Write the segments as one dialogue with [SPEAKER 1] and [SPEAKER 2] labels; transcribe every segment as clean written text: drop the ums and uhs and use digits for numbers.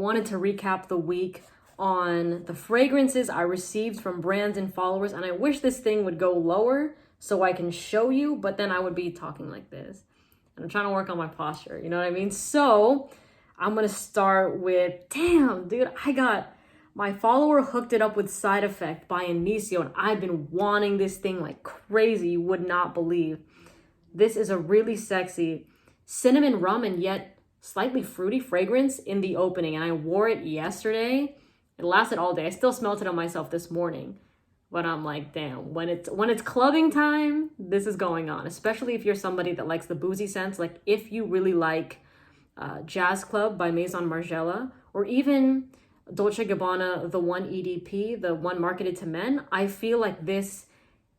[SPEAKER 1] Wanted to recap the week on the fragrances I received from brands and followers, and I wish this thing would go lower so I can show you, but then I would be talking like this. And I'm trying to work on my posture, you know what I mean? So I'm gonna start with, damn, dude, I got my follower hooked it up with Side Effect by Inicio, and I've been wanting this thing like crazy, you would not believe. This is a really sexy cinnamon rum and yet slightly fruity fragrance in the opening, and I wore it yesterday. It lasted all day. I still smelled it on myself this morning, but I'm like, damn, when it's clubbing time, this is going on, especially if you're somebody that likes the boozy scents. Like if you really like Jazz Club by Maison Margiela, or even Dolce Gabbana, the one EDP, the one marketed to men, I feel like this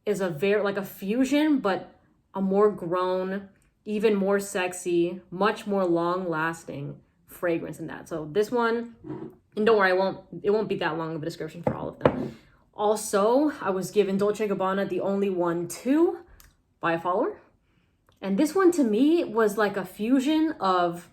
[SPEAKER 1] is a very, like a fusion, but a more grown, even more sexy, much more long-lasting fragrance than that. So this one, and don't worry, it won't be that long of a description for all of them. Also, I was given Dolce Gabbana The Only One Too by a follower. And this one to me was like a fusion of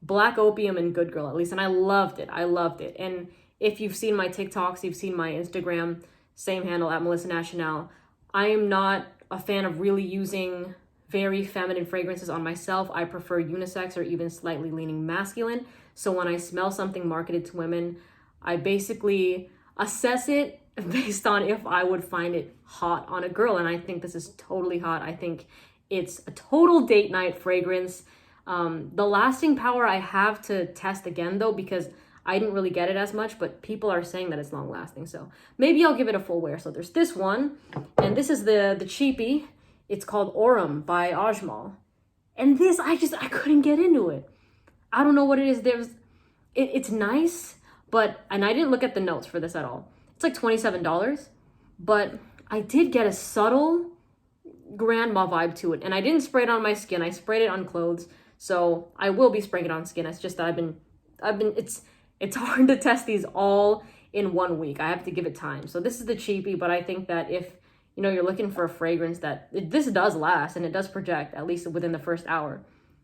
[SPEAKER 1] Black Opium and Good Girl, at least. And I loved it. I loved it. And if you've seen my TikToks, you've seen my Instagram, same handle at Melissa National. I am not a fan of really using very feminine fragrances on myself. I prefer unisex or even slightly leaning masculine. So when I smell something marketed to women, I basically assess it based on if I would find it hot on a girl. And I think this is totally hot. I think it's a total date night fragrance. The lasting power I have to test again though, because I didn't really get it as much, but people are saying that it's long lasting. So maybe I'll give it a full wear. So there's this one, and this is the cheapie. It's called Aurum by Ajmal. And this, I couldn't get into it. I don't know what it is. It's nice, and I didn't look at the notes for this at all. It's like $27, but I did get a subtle grandma vibe to it. And I didn't spray it on my skin. I sprayed it on clothes. So I will be spraying it on skin. It's just that it's hard to test these all in 1 week. I have to give it time. So this is the cheapie, but I think that if you're looking for a fragrance this does last and it does project, at least within the first hour,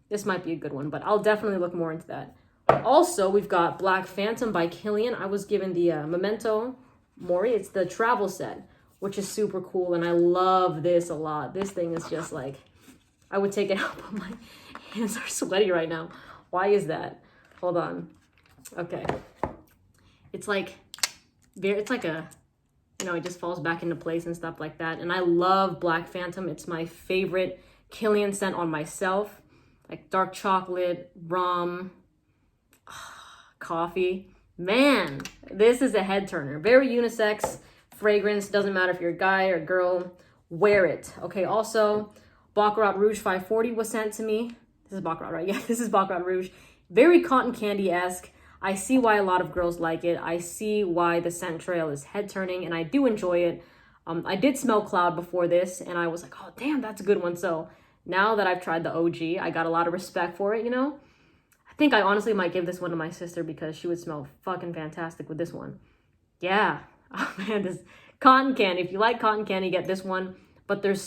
[SPEAKER 1] this might be a good one, but I'll definitely look more into that. Also, we've got Black Phantom by Kilian. I was given the Memento Mori. It's the travel set, which is super cool, and I love this a lot. This thing is just like, I would take it out, but my hands are sweaty right now. Why is that? Hold on. Okay. It's like a, it just falls back into place and stuff like that. And I love Black Phantom. It's my favorite Kilian scent on myself. Like dark chocolate, rum, coffee. Man, this is a head turner. Very unisex fragrance. Doesn't matter if you're a guy or a girl. Wear it. Okay, also, Baccarat Rouge 540 was sent to me. This is Baccarat, right? Yeah, this is Baccarat Rouge. Very cotton candy-esque. I see why a lot of girls like it. I see why the scent trail is head turning, and I do enjoy it. I did smell Cloud before this, and I was like, oh, damn, that's a good one. So now that I've tried the OG, I got a lot of respect for it, I think I honestly might give this one to my sister because she would smell fucking fantastic with this one. Yeah. Oh, man, this cotton candy. If you like cotton candy, get this one. But there's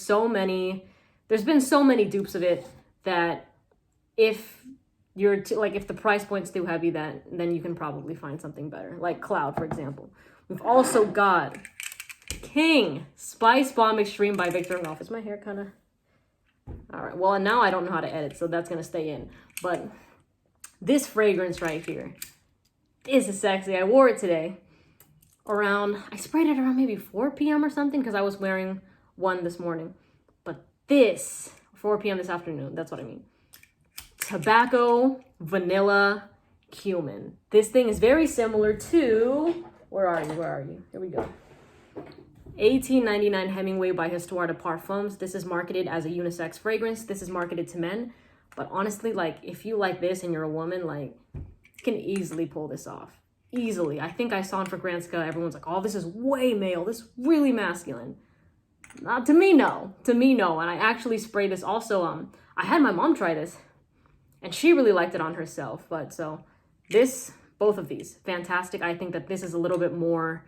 [SPEAKER 1] been so many dupes of it that if if the price point's too heavy, then you can probably find something better, like Cloud, for example. We've also got King Spicebomb Extreme by Viktor & Rolf. Is my hair kind of... All right, well, now I don't know how to edit, so that's going to stay in. But this fragrance right here is sexy. I wore it today I sprayed it around maybe 4 p.m. or something because I was wearing one this morning. But this, 4 p.m. this afternoon, that's what I mean. Tobacco, vanilla, cumin. This thing is very similar to, where are you? Here we go. 1899 Hemingway by Histoire de Parfums. This is marketed as a unisex fragrance. This is marketed to men. But honestly, if you like this and you're a woman, you can easily pull this off. Easily. I think I saw in Fragrantica, everyone's like, oh, this is way male. This is really masculine. Not to me, no. To me, no. And I actually sprayed this also. I had my mom try this, and she really liked it on herself. But so both of these, fantastic. I think that this is a little bit more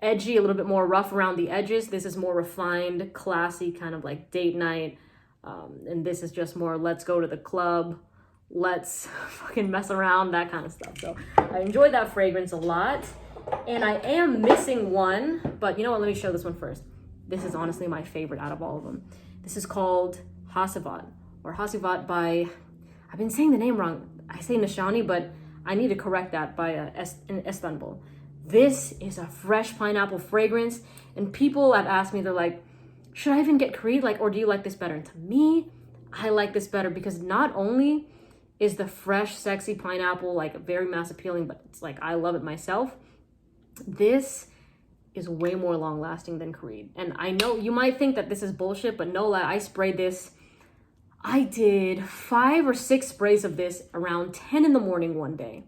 [SPEAKER 1] edgy, a little bit more rough around the edges. This is more refined, classy, kind of like date night. And this is just more, let's go to the club, let's fucking mess around, that kind of stuff. So I enjoyed that fragrance a lot. And I am missing one, but you know what? Let me show this one first. This is honestly my favorite out of all of them. This is called Hacivat, or Hacivat by, I've been saying the name wrong. I say Nishani, but I need to correct that, by in Istanbul. This is a fresh pineapple fragrance, and people have asked me, they're like, should I even get Creed, like, or do you like this better? And to me, I like this better because not only is the fresh, sexy pineapple like very mass appealing, but it's like I love it myself. This is way more long lasting than Creed. And I know you might think that this is bullshit, but no lie, I sprayed this. I did 5 or 6 sprays of this around 10 in the morning one day.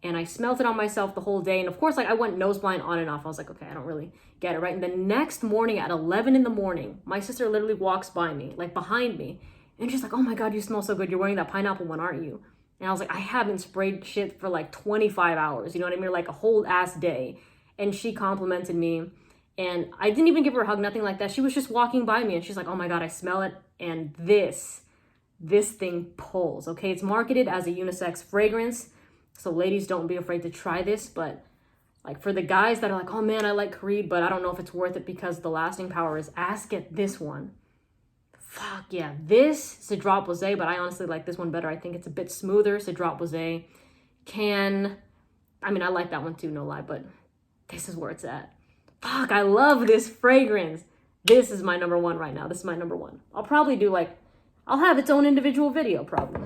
[SPEAKER 1] And I smelled it on myself the whole day. And of course, like I went nose blind on and off. I was like, okay, I don't really get it, right? And the next morning at 11 in the morning, my sister literally walks by me, like behind me. And she's like, oh my God, you smell so good. You're wearing that pineapple one, aren't you? And I was like, I haven't sprayed shit for like 25 hours. You know what I mean? Like a whole ass day. And she complimented me. And I didn't even give her a hug, nothing like that. She was just walking by me and she's like, oh my God, I smell it. And this thing pulls, okay? It's marketed as a unisex fragrance. So ladies, don't be afraid to try this. But like for the guys that are like, oh man, I like Creed, but I don't know if it's worth it because the lasting power is ass, get this one. Fuck yeah, this Cedrat Rosé, but I honestly like this one better. I think it's a bit smoother. Cedrat Rosé I like that one too, no lie, but this is where it's at. Fuck, I love this fragrance. This is my number one right now. This is my number one. I'll probably do I'll have its own individual video probably.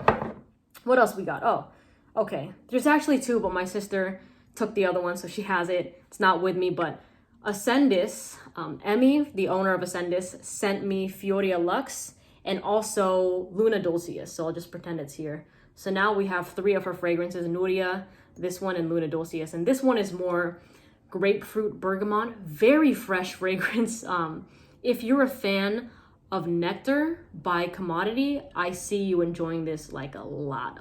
[SPEAKER 1] What else we got? Oh, okay. There's actually 2, but my sister took the other one, so she has it. It's not with me, but Ascendis, Emmy, the owner of Ascendis, sent me FioriaLux and also Luna Dulcius. So I'll just pretend it's here. So now we have 3 of her fragrances, Nuria, this one, and Luna Dulcius. And this one is more grapefruit bergamot, very fresh fragrance. If you're a fan of nectar by commodity, I see you enjoying this like a lot.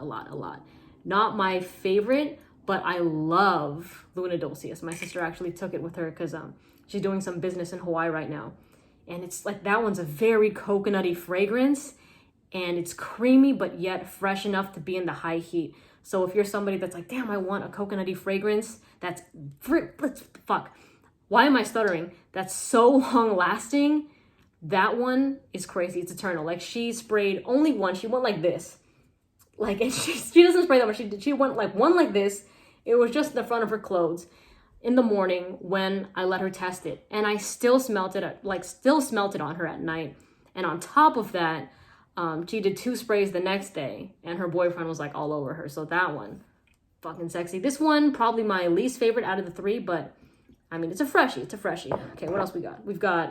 [SPEAKER 1] Not my favorite, but I love Luna Dulcius. My sister actually took it with her because she's doing some business in Hawaii right now. And it's like, that one's a very coconutty fragrance. And it's creamy, but yet fresh enough to be in the high heat. So if you're somebody that's like, damn, I want a coconutty fragrance that's, why am I stuttering? That's so long lasting. That one is crazy. It's eternal. Like she sprayed only one. She went like this. Like, and she doesn't spray that much. She went like one like this. It was just the front of her clothes in the morning when I let her test it. And I still smelt it, on her at night. And on top of that, she did 2 sprays the next day and her boyfriend was like all over her. So that one, fucking sexy. This one, probably my least favorite out of the 3, but I mean, it's a freshie. Okay, what else we got? We've got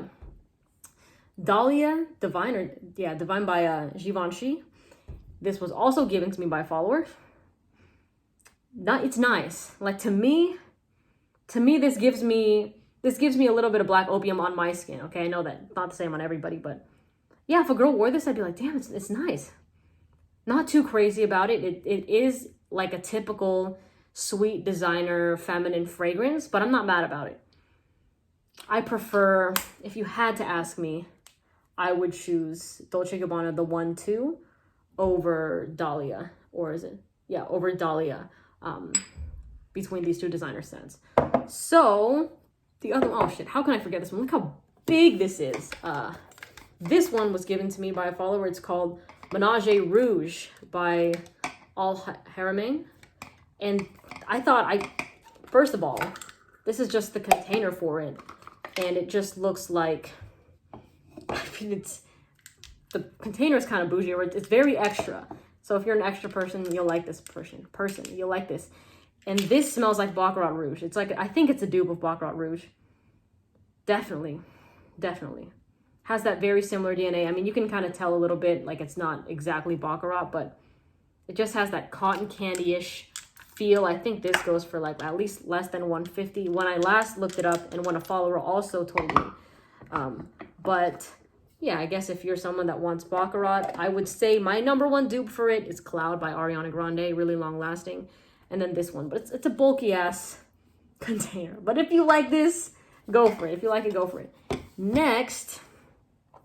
[SPEAKER 1] Dahlia, Divin by Givenchy. This was also given to me by followers. It's nice. Like to me, this gives me a little bit of black opium on my skin. Okay, I know that not the same on everybody, but yeah, if a girl wore this, I'd be like, damn, it's nice. Not too crazy about it. It is like a typical sweet designer feminine fragrance, but I'm not mad about it. I prefer, if you had to ask me, I would choose Dolce & Gabbana, the 1-2, over Dahlia, over Dahlia, between these 2 designer scents. So the other, oh shit, how can I forget this one? Look how big this is. This one was given to me by a follower. It's called Ménage Rouge by Aurum. And I thought, first of all, this is just the container for it. And it just looks like, the container is kind of bougie, or it's very extra. So if you're an extra person, you'll like this you'll like this. And this smells like Baccarat Rouge. It's like, I think it's a dupe of Baccarat Rouge. Definitely. Has that very similar DNA. I mean, you can kind of tell a little bit, like it's not exactly Baccarat, but it just has that cotton candy-ish feel. I think this goes for like at least less than $150 when I last looked it up and when a follower also told me. But yeah, I guess if you're someone that wants Baccarat, I would say my number 1 dupe for it is Cloud by Ariana Grande, really long lasting. And then this one, but it's a bulky ass container. But if you like this, go for it. If you like it, go for it. Next,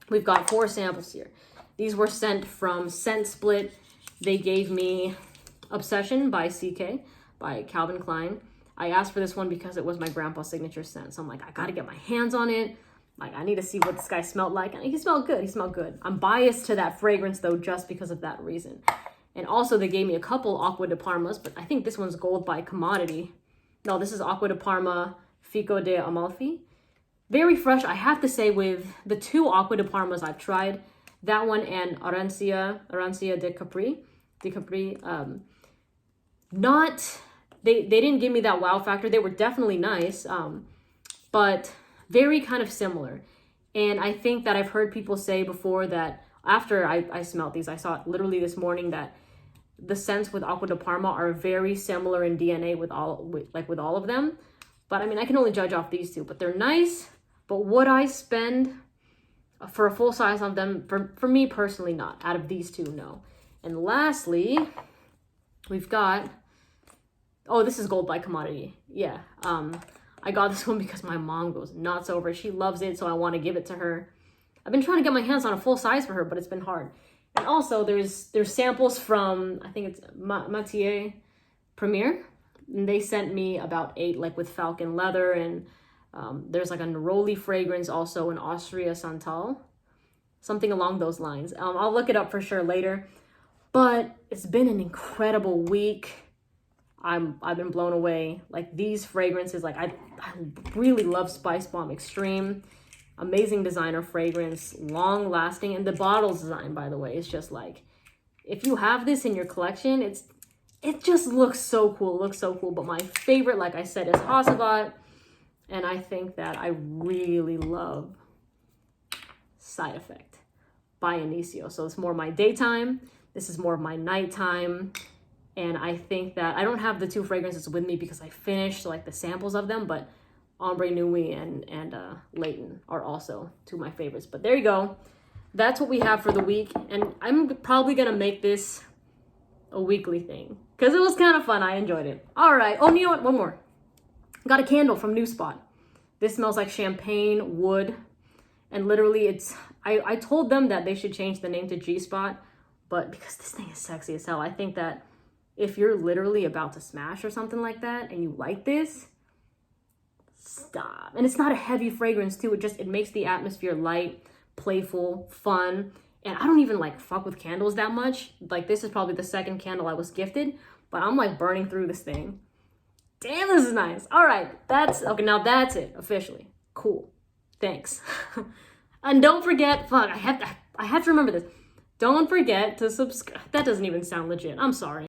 [SPEAKER 1] we've got 4 samples here. These were sent from Scent Split, they gave me Obsession by CK, by Calvin Klein. I asked for this one because it was my grandpa's signature scent. So I'm like, I gotta get my hands on it. Like, I need to see what this guy smelled like. And he smelled good. He smelled good. I'm biased to that fragrance, though, just because of that reason. And also, they gave me a couple Acqua di Parmas, but I think this one's Gold by Commodity. No, this is Acqua di Parma Fico di Amalfi. Very fresh, I have to say, with the two Acqua di Parmas I've tried. That one and Arancia di Capri. They didn't give me that wow factor. They were definitely nice, but very kind of similar. And I think that I've heard people say before that after I smelled these, I saw it literally this morning, that the scents with Acqua di Parma are very similar in DNA with all of them. But I mean, I can only judge off these two, but they're nice. But would I spend for a full size on them? For me personally, not. Out of these two, no. And lastly, we've got, oh, this is Gold by Commodity. Yeah. I got this one because my mom goes nuts over it. She loves it, so I want to give it to her. I've been trying to get my hands on a full size for her, but it's been hard. And also, there's samples from, I think it's Matier Premier. And they sent me about 8, like with Falcon leather. And there's like a Neroli fragrance also in Austria Santal. Something along those lines. I'll look it up for sure later. But it's been an incredible week. I've been blown away. Like, these fragrances, like I really love Spicebomb Extreme. Amazing designer fragrance, long lasting, and the bottle's design, by the way, is just like, if you have this in your collection, it just looks so cool. It looks so cool. But my favorite, like I said, is Hacivat, and I think that I really love Side Effect by Inicio. So it's more my daytime. This is more of my nighttime. And I think that I don't have the two fragrances with me because I finished like the samples of them, but Ombre Nui and Leighton are also two of my favorites. But there you go. That's what we have for the week. And I'm probably going to make this a weekly thing because it was kind of fun. I enjoyed it. All right. Oh, you know what? One more. Got a candle from New Spot. This smells like champagne, wood. And literally it's, I told them that they should change the name to G-Spot, but because this thing is sexy as hell, I think that if you're literally about to smash or something like that and you like this, stop. And it's not a heavy fragrance too. It makes the atmosphere light, playful, fun. And I don't even like fuck with candles that much. Like, this is probably the second candle I was gifted, but I'm like burning through this thing. Damn, this is nice. All right, okay, now that's it officially. Cool. Thanks. And don't forget, fuck, I have to remember this. Don't forget to subscribe. That doesn't even sound legit. I'm sorry.